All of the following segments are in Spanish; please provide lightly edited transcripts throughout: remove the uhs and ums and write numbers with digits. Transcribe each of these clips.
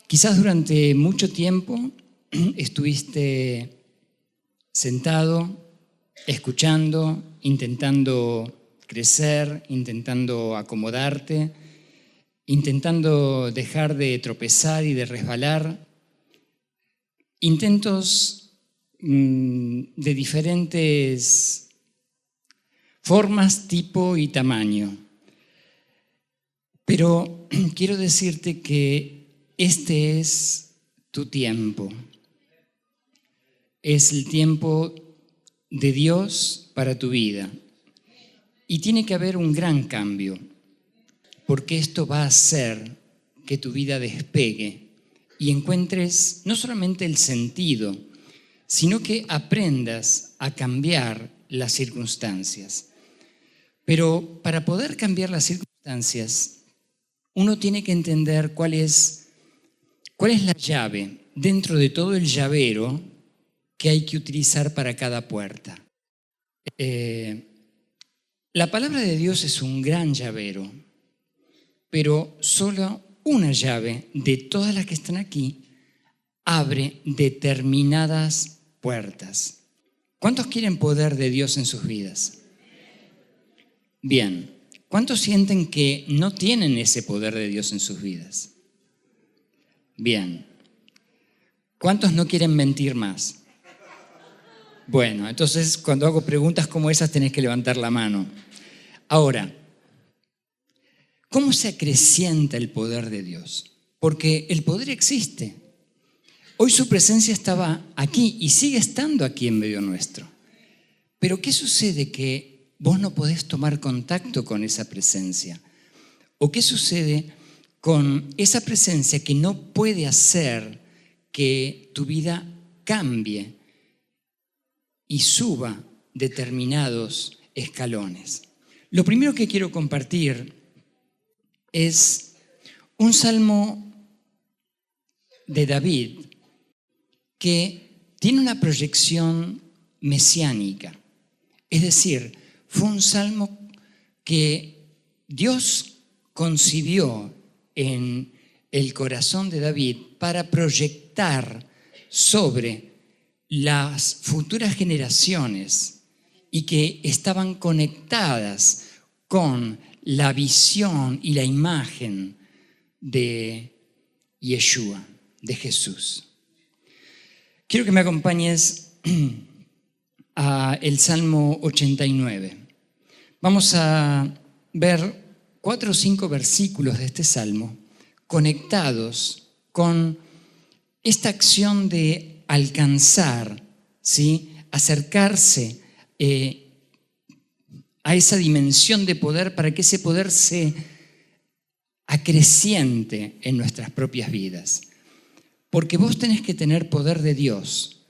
Quizás durante mucho tiempo estuviste sentado, escuchando, intentando crecer, intentando acomodarte, intentando dejar de tropezar y de resbalar. Intentos de diferentes formas, tipo y tamaño. Pero quiero decirte que este es tu tiempo. Es el tiempo de Dios para tu vida. Y tiene que haber un gran cambio, porque esto va a hacer que tu vida despegue y encuentres no solamente el sentido, sino que aprendas a cambiar las circunstancias. Pero para poder cambiar las circunstancias, uno tiene que entender cuál es la llave dentro de todo el llavero que hay que utilizar para cada puerta. La palabra de Dios es un gran llavero, pero solo una llave de todas las que están aquí abre determinadas puertas. ¿Cuántos quieren poder de Dios en sus vidas? Bien. ¿Cuántos sienten que no tienen ese poder de Dios en sus vidas? Bien. ¿Cuántos no quieren mentir más? Bueno, entonces cuando hago preguntas como esas tenés que levantar la mano. Ahora, ¿cómo se acrecienta el poder de Dios? Porque el poder existe. Hoy su presencia estaba aquí y sigue estando aquí en medio nuestro. Pero ¿qué sucede? Que vos no podés tomar contacto con esa presencia. ¿O qué sucede con esa presencia que no puede hacer que tu vida cambie y suba determinados escalones? Lo primero que quiero compartir es un salmo de David que tiene una proyección mesiánica. Es decir, fue un salmo que Dios concibió en el corazón de David para proyectar sobre las futuras generaciones y que estaban conectadas con la visión y la imagen de Yeshua, de Jesús. Quiero que me acompañes a el Salmo 89. Vamos a ver 4 o 5 versículos de este Salmo conectados con esta acción de alcanzar, ¿sí? Acercarse a esa dimensión de poder para que ese poder se acreciente en nuestras propias vidas. Porque vos tenés que tener poder de Dios.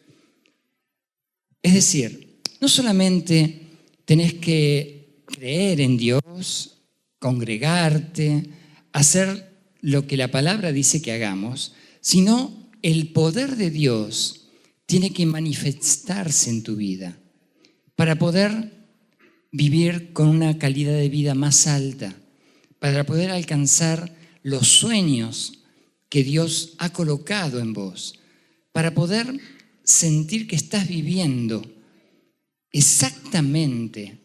Es decir, no solamente tenés que creer en Dios, congregarte, hacer lo que la palabra dice que hagamos, sino el poder de Dios tiene que manifestarse en tu vida para poder vivir con una calidad de vida más alta, para poder alcanzar los sueños que Dios ha colocado en vos, para poder sentir que estás viviendo exactamente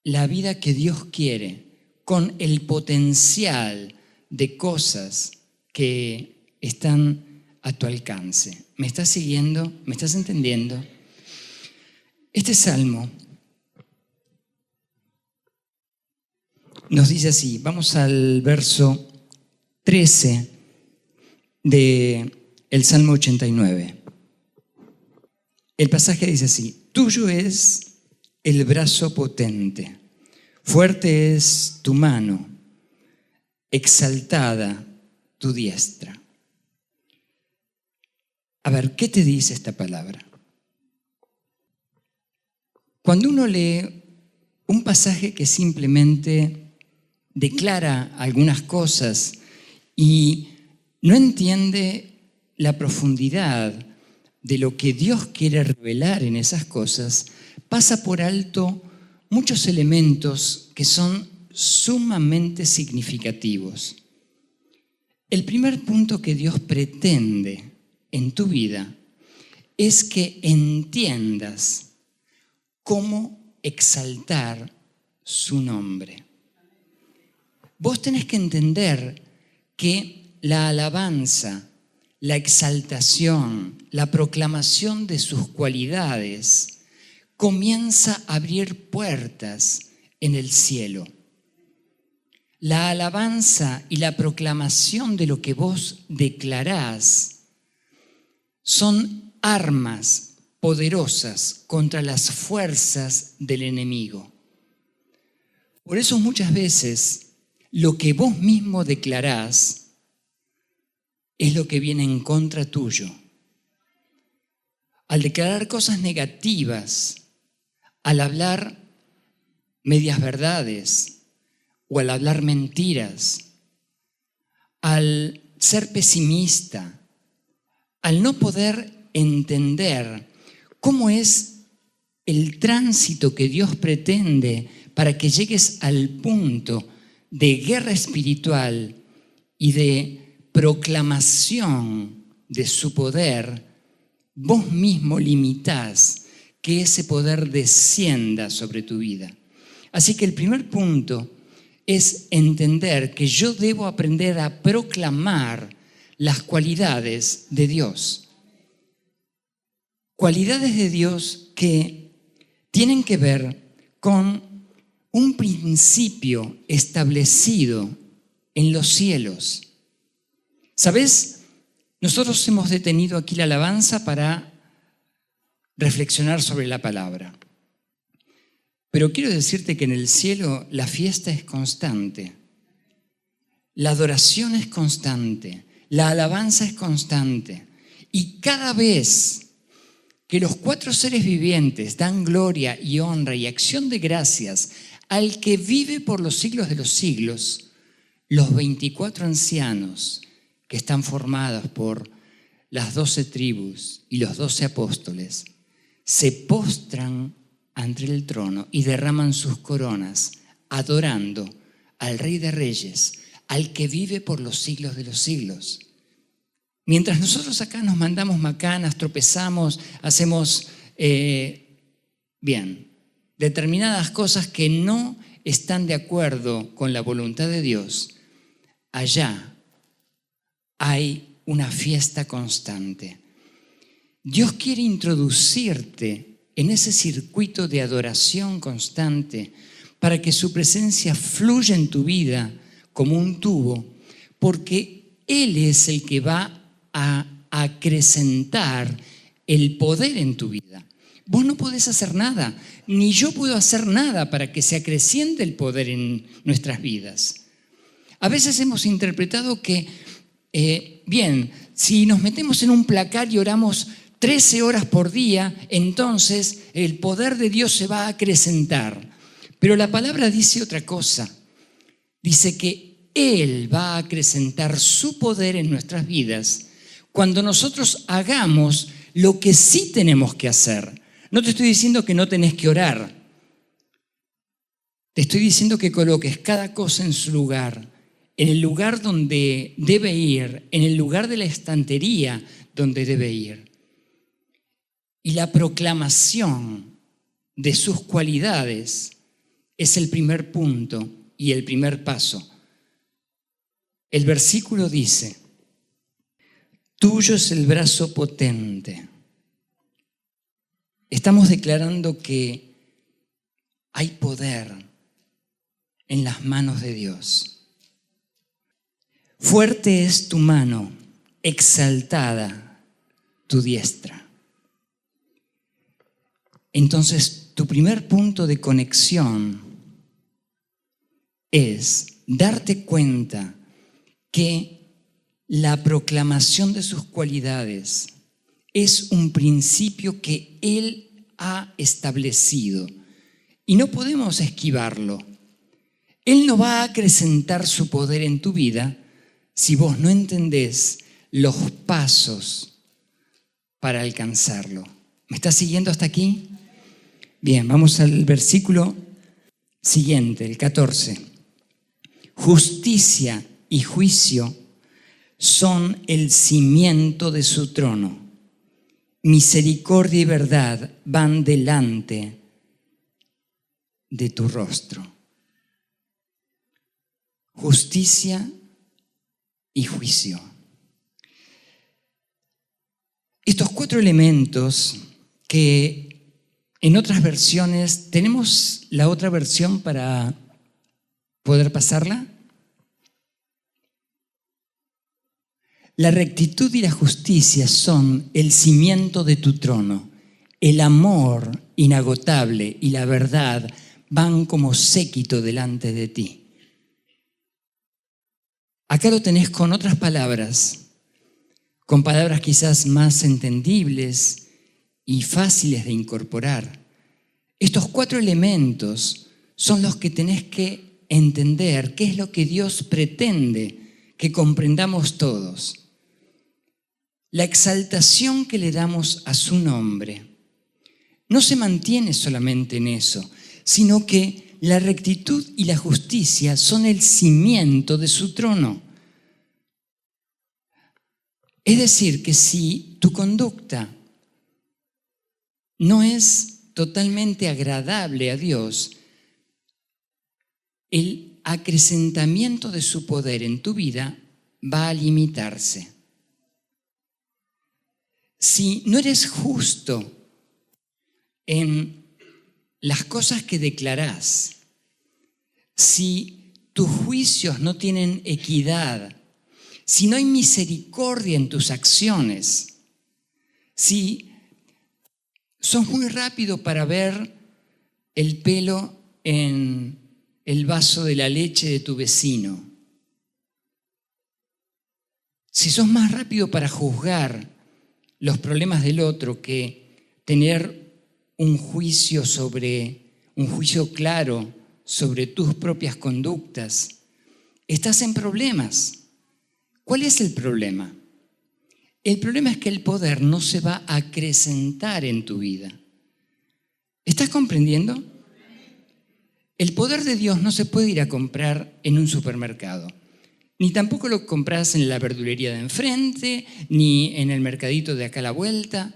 la vida que Dios quiere, con el potencial de cosas que están a tu alcance. ¿Me estás siguiendo? ¿Me estás entendiendo? Este salmo nos dice así, vamos al verso 13 del Salmo 89. El pasaje dice así: tuyo es el brazo potente, fuerte es tu mano, exaltada tu diestra. A ver, ¿qué te dice esta palabra? Cuando uno lee un pasaje que simplemente declara algunas cosas y no entiende la profundidad de lo que Dios quiere revelar en esas cosas, pasa por alto muchos elementos que son sumamente significativos. El primer punto que Dios pretende en tu vida es que entiendas cómo exaltar su nombre. Vos tenés que entender que la alabanza, la exaltación, la proclamación de sus cualidades comienza a abrir puertas en el cielo. La alabanza y la proclamación de lo que vos declarás son armas poderosas contra las fuerzas del enemigo. Por eso muchas veces lo que vos mismo declarás es lo que viene en contra tuyo. Al declarar cosas negativas, al hablar medias verdades o al hablar mentiras, al ser pesimista, al no poder entender cómo es el tránsito que Dios pretende para que llegues al punto de guerra espiritual y de proclamación de su poder, vos mismo limitás que ese poder descienda sobre tu vida. Así que el primer punto es entender que yo debo aprender a proclamar las cualidades de Dios. Cualidades de Dios que tienen que ver con un principio establecido en los cielos. ¿Sabes? Nosotros hemos detenido aquí la alabanza para reflexionar sobre la palabra. Pero quiero decirte que en el cielo la fiesta es constante, la adoración es constante, la alabanza es constante. Y cada vez que los 4 seres vivientes dan gloria y honra y acción de gracias al que vive por los siglos de los siglos, los 24 ancianos que están formados por las 12 tribus y los 12 apóstoles, se postran ante el trono y derraman sus coronas, adorando al Rey de Reyes, al que vive por los siglos de los siglos. Mientras nosotros acá nos mandamos macanas, tropezamos, hacemos determinadas cosas que no están de acuerdo con la voluntad de Dios, allá hay una fiesta constante. Dios quiere introducirte en ese circuito de adoración constante para que su presencia fluya en tu vida como un tubo, porque Él es el que va a acrecentar el poder en tu vida. Vos no podés hacer nada, ni yo puedo hacer nada para que se acreciente el poder en nuestras vidas. A veces hemos interpretado que, si nos metemos en un placar y oramos 13 horas por día, entonces el poder de Dios se va a acrecentar. Pero la palabra dice otra cosa. Dice que Él va a acrecentar su poder en nuestras vidas cuando nosotros hagamos lo que sí tenemos que hacer. No te estoy diciendo que no tenés que orar. Te estoy diciendo que coloques cada cosa en su lugar, en el lugar donde debe ir, en el lugar de la estantería donde debe ir. Y la proclamación de sus cualidades es el primer punto y el primer paso. El versículo dice: tuyo es el brazo potente. Estamos declarando que hay poder en las manos de Dios. Fuerte es tu mano, exaltada tu diestra. Entonces, tu primer punto de conexión es darte cuenta que la proclamación de sus cualidades es un principio que Él ha establecido y no podemos esquivarlo. Él no va a acrecentar su poder en tu vida si vos no entendés los pasos para alcanzarlo. ¿Me estás siguiendo hasta aquí? Bien, vamos al versículo siguiente, el 14. Justicia y juicio son el cimiento de su trono. Misericordia y verdad van delante de tu rostro. Justicia y juicio. Estos 4 elementos que en otras versiones, ¿tenemos la otra versión para poder pasarla? La rectitud y la justicia son el cimiento de tu trono. El amor inagotable y la verdad van como séquito delante de ti. Acá lo tenés con otras palabras, con palabras quizás más entendibles y fáciles de incorporar. Estos 4 elementos son los que tenés que entender qué es lo que Dios pretende que comprendamos todos. La exaltación que le damos a su nombre no se mantiene solamente en eso, sino que la rectitud y la justicia son el cimiento de su trono. Es decir, que si tu conducta no es totalmente agradable a Dios, el acrecentamiento de su poder en tu vida va a limitarse. Si no eres justo en las cosas que declarás, si tus juicios no tienen equidad, si no hay misericordia en tus acciones, si sos muy rápido para ver el pelo en el vaso de la leche de tu vecino, si sos más rápido para juzgar los problemas del otro que tener un juicio claro sobre tus propias conductas, estás en problemas. ¿Cuál es el problema? El problema es que el poder no se va a acrecentar en tu vida. ¿Estás comprendiendo? El poder de Dios no se puede ir a comprar en un supermercado. Ni tampoco lo compras en la verdulería de enfrente, ni en el mercadito de acá a la vuelta.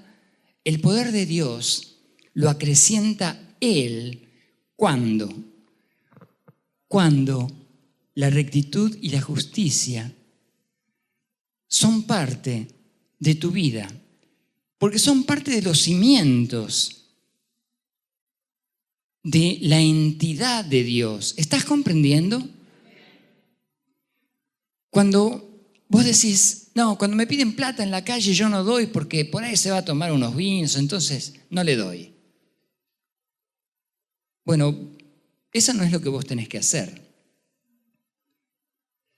El poder de Dios lo acrecienta Él cuando la rectitud y la justicia son parte de tu vida, porque son parte de los cimientos de la entidad de Dios. ¿Estás comprendiendo? Cuando vos decís, no, cuando me piden plata en la calle yo no doy porque por ahí se va a tomar unos vinos, entonces no le doy. Bueno, eso no es lo que vos tenés que hacer.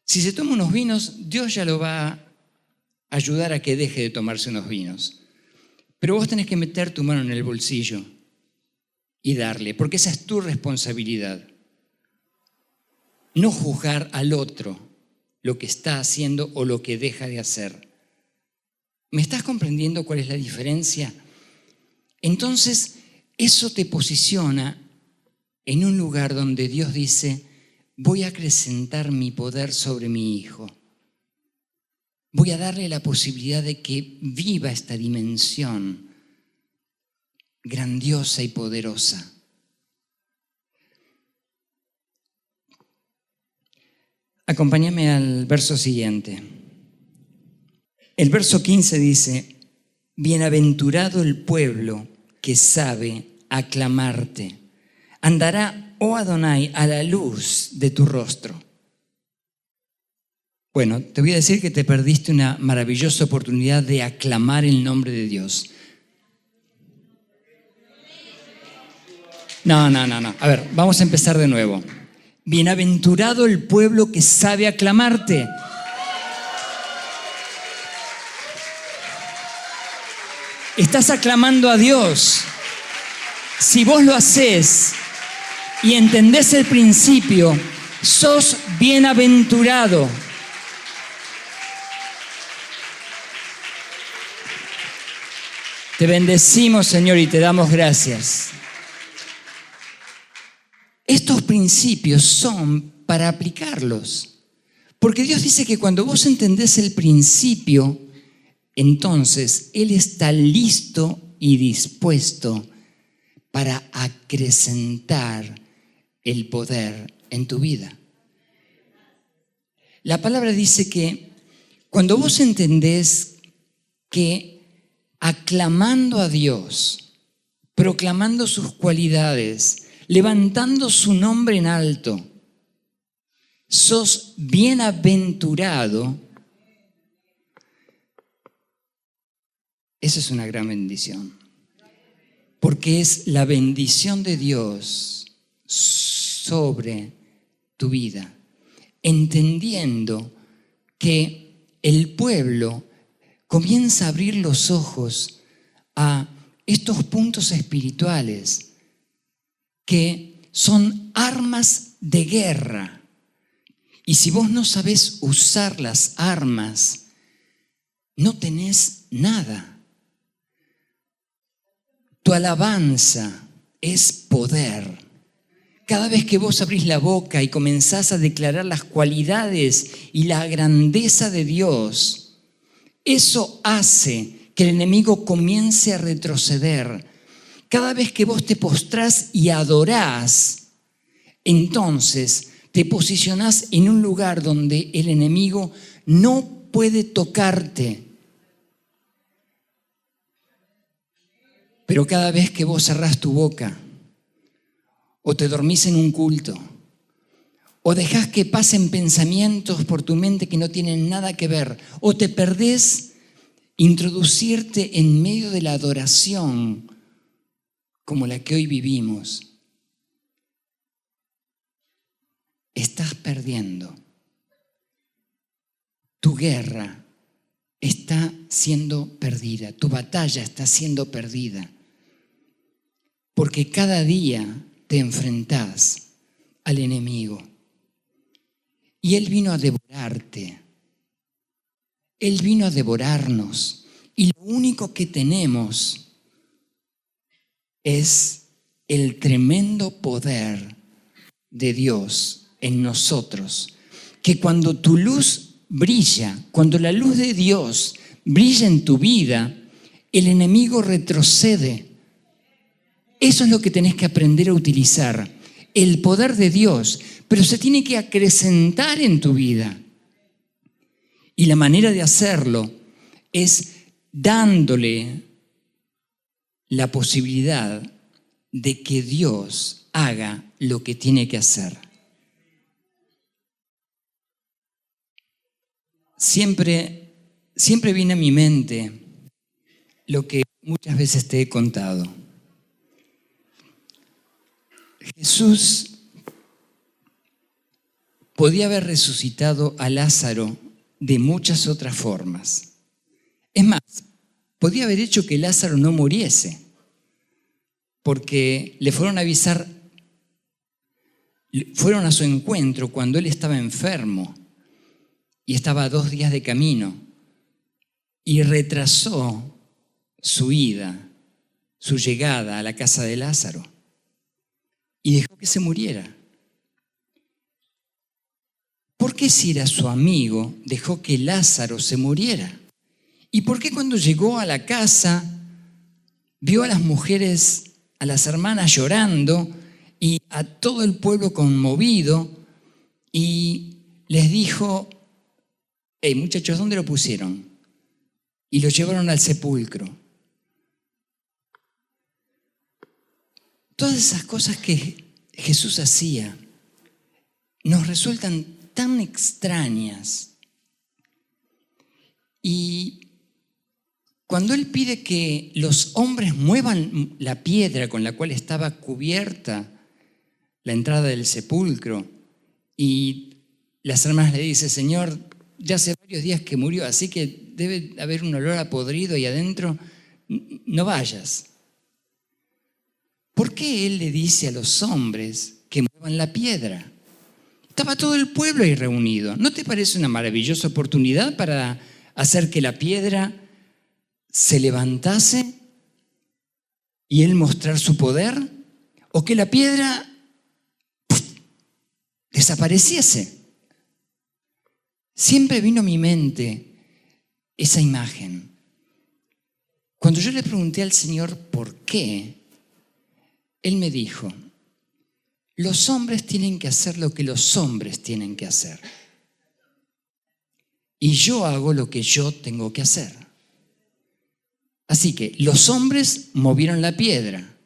Si se toma unos vinos, Dios ya lo va a ayudar a que deje de tomarse unos vinos. Pero vos tenés que meter tu mano en el bolsillo y darle, porque esa es tu responsabilidad. No juzgar al otro lo que está haciendo o lo que deja de hacer. ¿Me estás comprendiendo cuál es la diferencia? Entonces, eso te posiciona en un lugar donde Dios dice, voy a acrecentar mi poder sobre mi hijo. Voy a darle la posibilidad de que viva esta dimensión grandiosa y poderosa. Acompáñame al verso siguiente. El verso 15 dice, bienaventurado el pueblo que sabe aclamarte. Andará, oh Adonai, a la luz de tu rostro. Bueno, te voy a decir que te perdiste una maravillosa oportunidad de aclamar el nombre de Dios. No. A ver, vamos a empezar de nuevo. Bienaventurado el pueblo que sabe aclamarte. Estás aclamando a Dios. Si vos lo hacés y entendés el principio, sos bienaventurado. Te bendecimos, Señor, y te damos gracias. Estos principios son para aplicarlos, Porque Dios dice que cuando vos entendés el principio, entonces Él está listo y dispuesto para acrecentar el poder en tu vida. La palabra dice que cuando vos entendés que aclamando a Dios, proclamando sus cualidades, levantando su nombre en alto, sos bienaventurado, eso es una gran bendición. Porque es la bendición de Dios sobre tu vida, entendiendo que el pueblo comienza a abrir los ojos a estos puntos espirituales que son armas de guerra. Y si vos no sabés usar las armas, no tenés nada. Tu alabanza es poder. Cada vez que vos abrís la boca y comenzás a declarar las cualidades y la grandeza de Dios, eso hace que el enemigo comience a retroceder. Cada vez que vos te postrás y adorás, entonces te posicionás en un lugar donde el enemigo no puede tocarte. Pero cada vez que vos cerrás tu boca, o te dormís en un culto, o dejás que pasen pensamientos por tu mente que no tienen nada que ver, o te perdés introducirte en medio de la adoración como la que hoy vivimos, estás perdiendo. Tu guerra está siendo perdida, tu batalla está siendo perdida, porque cada día te enfrentás al enemigo y él vino a devorarte, él vino a devorarnos y lo único que tenemos es el tremendo poder de Dios en nosotros, que cuando tu luz brilla, cuando la luz de Dios brilla en tu vida, el enemigo retrocede. Eso es lo que tenés que aprender a utilizar, el poder de Dios, pero se tiene que acrecentar en tu vida. Y la manera de hacerlo es dándole la posibilidad de que Dios haga lo que tiene que hacer. Siempre viene a mi mente lo que muchas veces te he contado. Jesús podía haber resucitado a Lázaro de muchas otras formas. Es más, podía haber hecho que Lázaro no muriese, porque le fueron a avisar, fueron a su encuentro cuando él estaba enfermo y estaba a 2 días de camino y retrasó su ida, su llegada a la casa de Lázaro y dejó que se muriera. ¿Por qué si era su amigo dejó que Lázaro se muriera? ¿Y por qué cuando llegó a la casa vio a las mujeres, a las hermanas llorando y a todo el pueblo conmovido y les dijo: hey, muchachos, ¿dónde lo pusieron? Y lo llevaron al sepulcro. Todas esas cosas que Jesús hacía nos resultan tan extrañas. Y cuando Él pide que los hombres muevan la piedra con la cual estaba cubierta la entrada del sepulcro, y las hermanas le dicen: Señor, ya hace varios días que murió, así que debe haber un olor a podrido ahí adentro, no vayas. ¿Por qué Él le dice a los hombres que muevan la piedra? Estaba todo el pueblo ahí reunido. ¿No te parece una maravillosa oportunidad para hacer que la piedra se levantase y Él mostrar su poder? ¿O que la piedra desapareciese? Siempre vino a mi mente esa imagen. Cuando yo le pregunté al Señor por qué, Él me dijo, los hombres tienen que hacer lo que los hombres tienen que hacer. Y yo hago lo que yo tengo que hacer. Así que los hombres movieron la piedra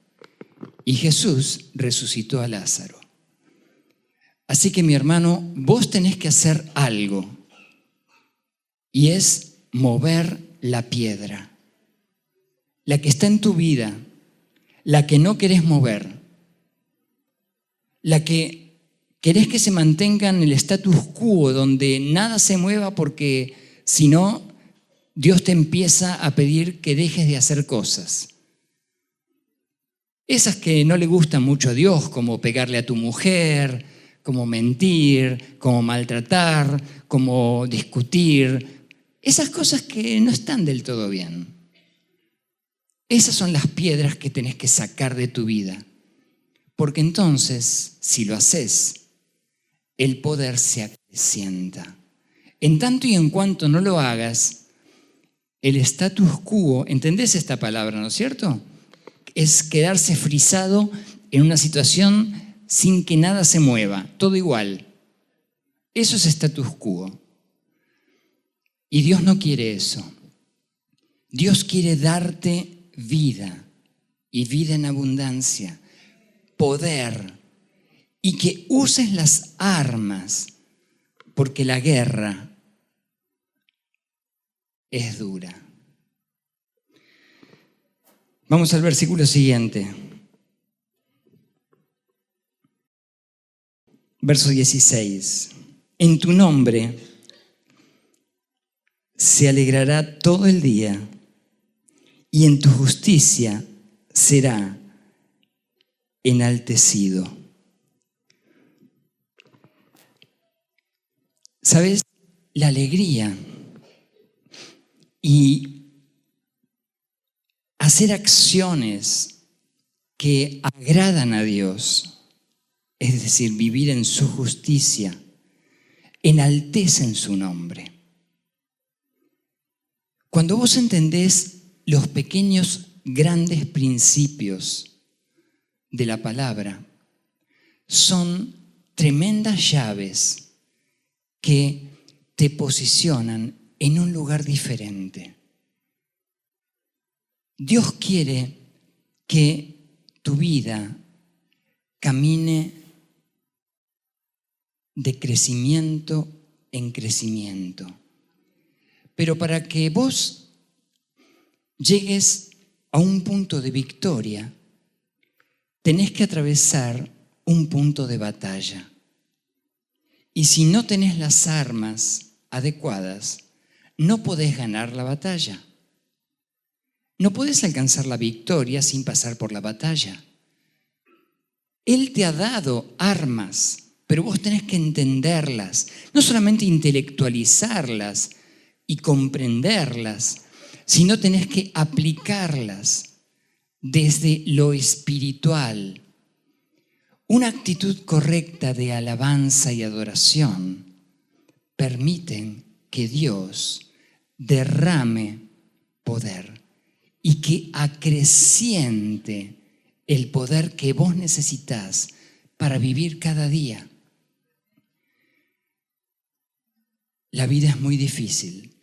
y Jesús resucitó a Lázaro. Así que mi hermano, vos tenés que hacer algo y es mover la piedra. La que está en tu vida, la que no querés mover, la que querés que se mantenga en el status quo, donde nada se mueva porque si no, Dios te empieza a pedir que dejes de hacer cosas. Esas que no le gustan mucho a Dios, como pegarle a tu mujer, como mentir, como maltratar, como discutir. Esas cosas que no están del todo bien. Esas son las piedras que tenés que sacar de tu vida. Porque entonces, si lo haces, el poder se acrecienta. En tanto y en cuanto no lo hagas, el status quo, ¿entendés esta palabra, no es cierto? Es quedarse frisado en una situación sin que nada se mueva, todo igual. Eso es status quo. Y Dios no quiere eso. Dios quiere darte vida y vida en abundancia, poder, y que uses las armas, porque la guerra es dura. Vamos al versículo siguiente. Verso 16. En tu nombre se alegrará todo el día y en tu justicia será enaltecido. ¿Sabes? La alegría y hacer acciones que agradan a Dios, es decir, vivir en su justicia, enaltecen su nombre. Cuando vos entendés los pequeños, grandes principios de la palabra, son tremendas llaves que te posicionan en un lugar diferente. Dios quiere que tu vida camine de crecimiento en crecimiento. Pero para que vos llegues a un punto de victoria, tenés que atravesar un punto de batalla. Y si no tenés las armas adecuadas, no podés ganar la batalla. No podés alcanzar la victoria sin pasar por la batalla. Él te ha dado armas, pero vos tenés que entenderlas, no solamente intelectualizarlas y comprenderlas, sino tenés que aplicarlas desde lo espiritual. Una actitud correcta de alabanza y adoración permiten que Dios derrame poder y que acreciente el poder que vos necesitas para vivir cada día. La vida es muy difícil.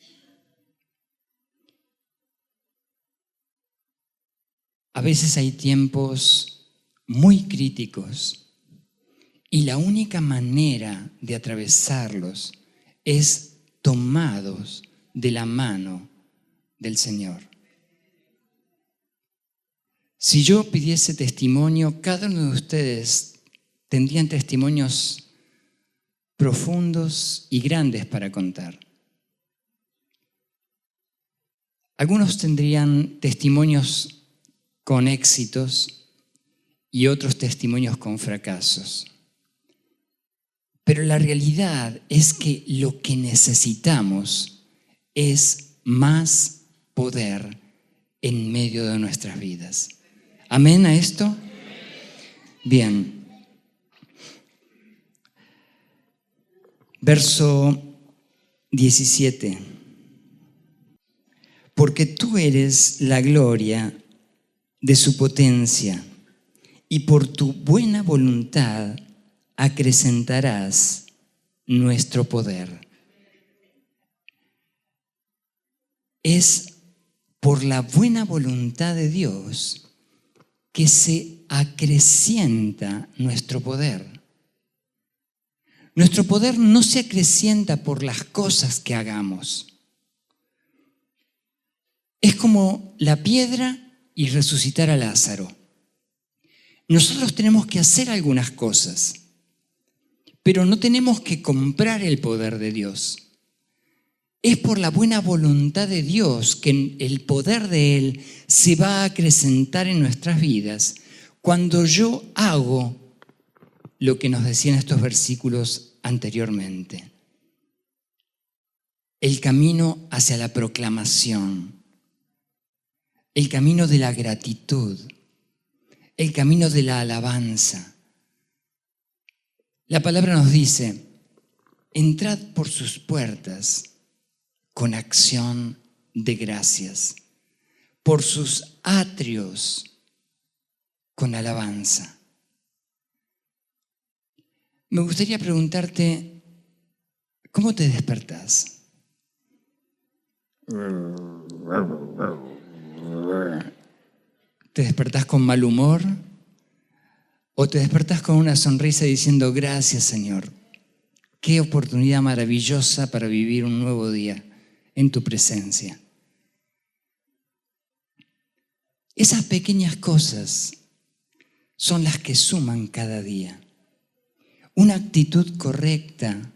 A veces hay tiempos muy críticos y la única manera de atravesarlos es tomados de la mano del Señor. Si yo pidiese testimonio, cada uno de ustedes tendrían testimonios profundos y grandes para contar. Algunos tendrían testimonios con éxitos y otros testimonios con fracasos. Pero la realidad es que lo que necesitamos es más poder en medio de nuestras vidas. ¿Amén a esto? Bien. Verso 17. Porque tú eres la gloria de su potencia, y por tu buena voluntad acrecentarás nuestro poder. Es por la buena voluntad de Dios que se acrecienta nuestro poder. Nuestro poder no se acrecienta por las cosas que hagamos. Es como la piedra y resucitar a Lázaro. Nosotros tenemos que hacer algunas cosas, pero no tenemos que comprar el poder de Dios. Es por la buena voluntad de Dios que el poder de Él se va a acrecentar en nuestras vidas cuando yo hago lo que nos decían estos versículos anteriormente. El camino hacia la proclamación, el camino de la gratitud, el camino de la alabanza. La palabra nos dice, entrad por sus puertas con acción de gracias, por sus atrios con alabanza. Me gustaría preguntarte, ¿cómo te despertás? ¿Te despertás con mal humor? ¿O te despertás con una sonrisa diciendo, gracias Señor, qué oportunidad maravillosa para vivir un nuevo día en tu presencia? Esas pequeñas cosas son las que suman cada día. Una actitud correcta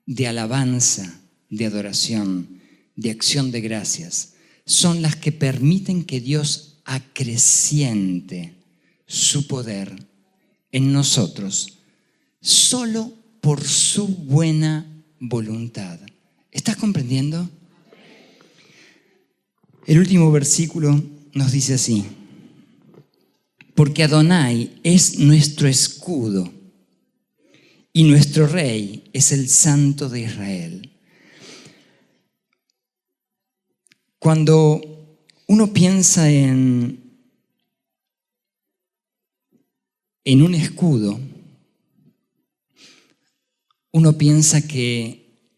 de alabanza, de adoración, de acción de gracias, son las que permiten que Dios acreciente su poder en nosotros, solo por su buena voluntad. ¿Estás comprendiendo? El último versículo nos dice así, porque Adonai es nuestro escudo y nuestro Rey es el Santo de Israel. Cuando uno piensa en un escudo, uno piensa que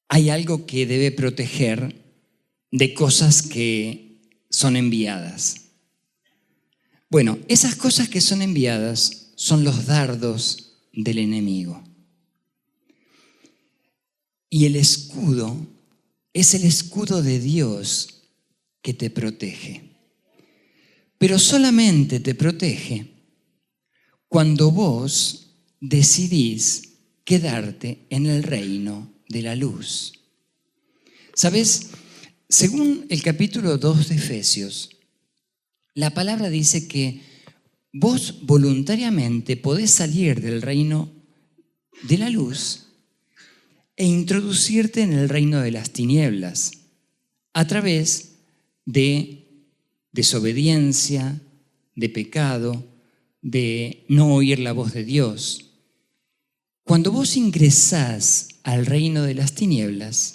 hay algo que debe proteger de cosas que son enviadas. Bueno, esas cosas que son enviadas son los dardos del enemigo. Y el escudo es el escudo de Dios que te protege. Pero solamente te protege cuando vos decidís quedarte en el reino de la luz. ¿Sabes? Según el capítulo 2 de Efesios, la palabra dice que vos voluntariamente podés salir del reino de la luz e introducirte en el reino de las tinieblas a través de desobediencia, de pecado, de no oír la voz de Dios. Cuando vos ingresás al reino de las tinieblas,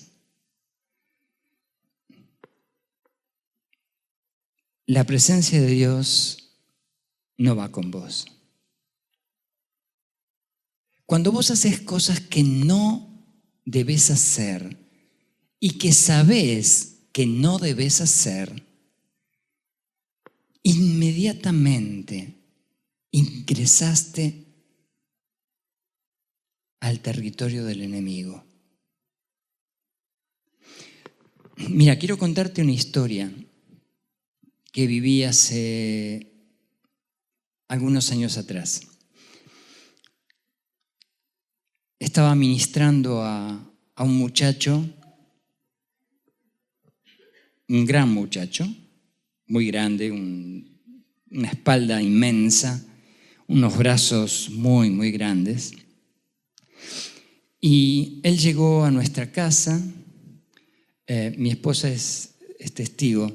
la presencia de Dios no va con vos. Cuando vos haces cosas que no debes hacer y que sabés que no debes hacer, inmediatamente ingresaste al territorio del enemigo. Mira, quiero contarte una historia que viví hace algunos años atrás. Estaba ministrando a un muchacho, un gran muchacho, muy grande, una espalda inmensa, unos brazos muy, muy grandes. Y él llegó a nuestra casa, mi esposa es testigo,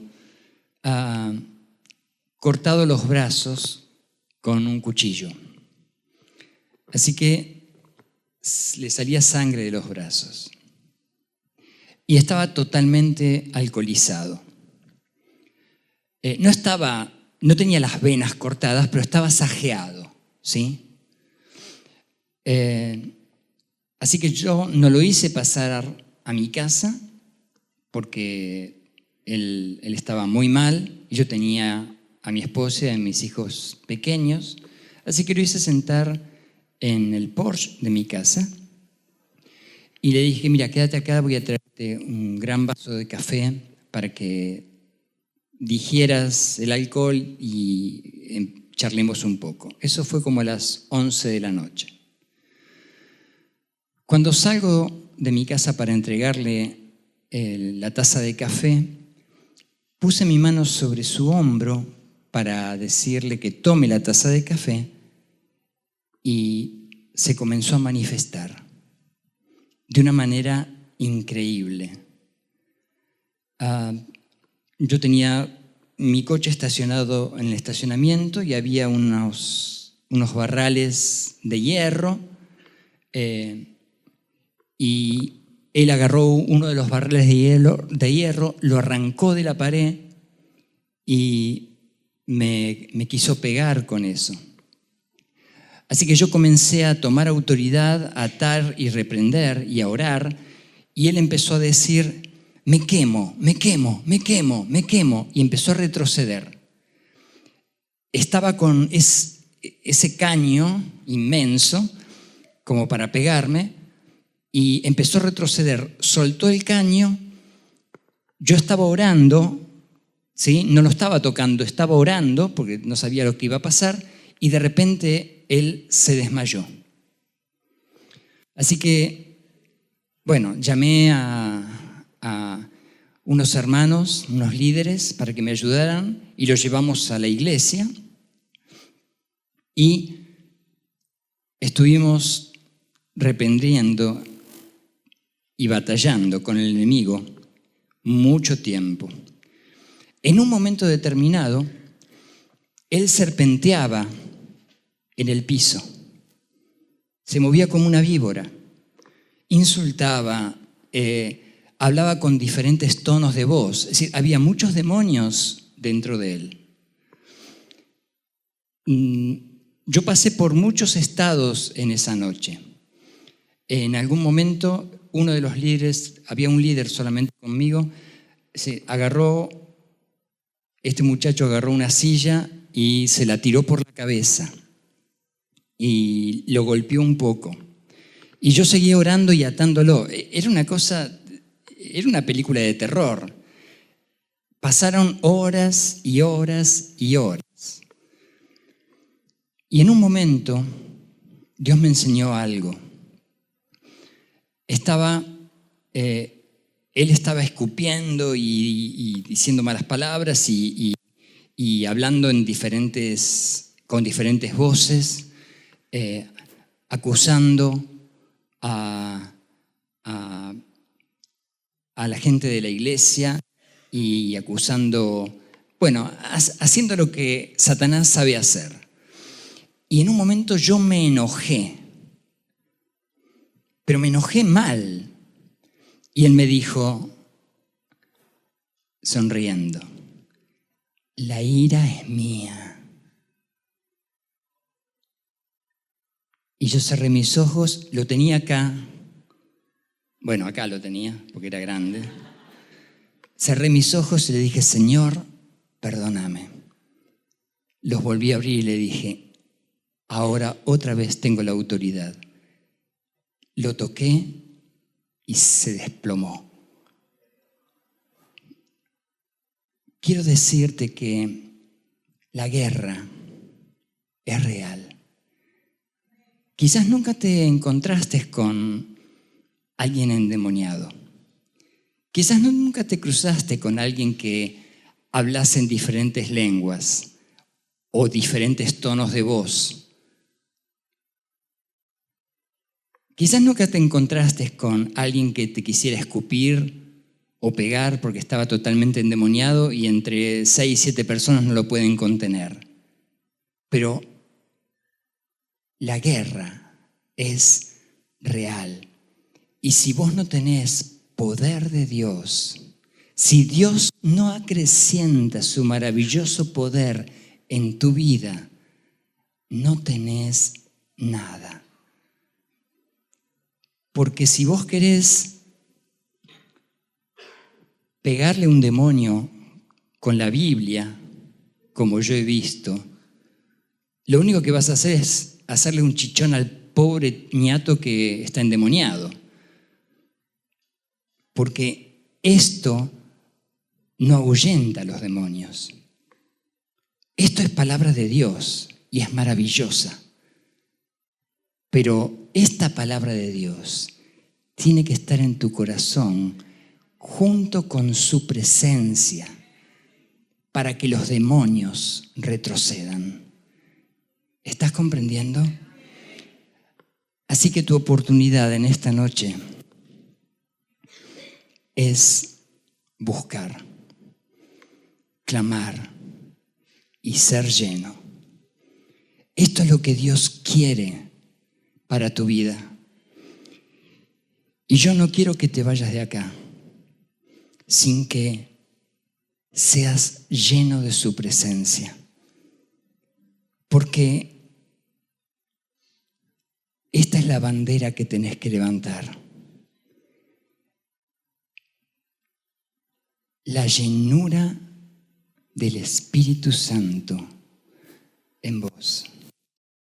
cortado los brazos con un cuchillo. Así que le salía sangre de los brazos y estaba totalmente alcoholizado. No tenía las venas cortadas, pero estaba sajeado, ¿sí? Así que yo no lo hice pasar a mi casa porque él estaba muy mal y yo tenía a mi esposa y a mis hijos pequeños, así que lo hice sentar en el porche de mi casa y le dije, mira, quédate acá, voy a traerte un gran vaso de café para que digieras el alcohol y charlemos un poco. Eso fue como a las 11 de la noche. Cuando salgo de mi casa para entregarle la taza de café, puse mi mano sobre su hombro para decirle que tome la taza de café y se comenzó a manifestar de una manera increíble. Yo tenía mi coche estacionado en el estacionamiento y había unos barrales de hierro y él agarró uno de los barriles de hierro, lo arrancó de la pared y me quiso pegar con eso. Así que yo comencé a tomar autoridad, a atar y reprender y a orar, y él empezó a decir, me quemo, me quemo, me quemo, me quemo, y empezó a retroceder. Estaba con ese caño inmenso como para pegarme, y empezó a retroceder, soltó el caño, yo estaba orando, ¿sí? No lo estaba tocando, estaba orando porque no sabía lo que iba a pasar y de repente él se desmayó. Así que, bueno, llamé a unos hermanos, unos líderes para que me ayudaran y lo llevamos a la iglesia y estuvimos reprendiendo y batallando con el enemigo mucho tiempo. En un momento determinado, él serpenteaba en el piso, se movía como una víbora, insultaba, hablaba con diferentes tonos de voz, es decir, había muchos demonios dentro de él. Yo pasé por muchos estados en esa noche. En algún momento, uno de los líderes, había un líder solamente conmigo, este muchacho agarró una silla y se la tiró por la cabeza y lo golpeó un poco. Y yo seguía orando y atándolo. Era una película de terror. Pasaron horas y horas y horas. Y en un momento, Dios me enseñó algo. Él estaba escupiendo y diciendo malas palabras y hablando con diferentes voces, acusando a la gente de la iglesia y acusando, haciendo lo que Satanás sabe hacer. Y en un momento yo me enojé, pero me enojé mal. Y él me dijo, sonriendo, la ira es mía. Y yo cerré mis ojos, lo tenía acá. Bueno, acá lo tenía, porque era grande. Cerré mis ojos y le dije, Señor, perdóname. Los volví a abrir y le dije, ahora otra vez tengo la autoridad. Lo toqué y se desplomó. Quiero decirte que la guerra es real. Quizás nunca te encontraste con alguien endemoniado. Quizás nunca te cruzaste con alguien que hablase en diferentes lenguas o diferentes tonos de voz. Quizás nunca te encontraste con alguien que te quisiera escupir o pegar porque estaba totalmente endemoniado y entre 6 y 7 personas no lo pueden contener. Pero la guerra es real. Y si vos no tenés poder de Dios, si Dios no acrecienta su maravilloso poder en tu vida, no tenés nada. Porque si vos querés pegarle un demonio con la Biblia, como yo he visto, lo único que vas a hacer es hacerle un chichón al pobre ñato que está endemoniado. Porque esto no ahuyenta a los demonios. Esto es palabra de Dios y es maravillosa. Pero esta palabra de Dios tiene que estar en tu corazón junto con su presencia para que los demonios retrocedan. ¿Estás comprendiendo? Así que tu oportunidad en esta noche es buscar, clamar y ser lleno. Esto es lo que Dios quiere para tu vida. Y yo no quiero que te vayas de acá sin que seas lleno de su presencia. Porque esta es la bandera que tenés que levantar. La llenura del Espíritu Santo en vos.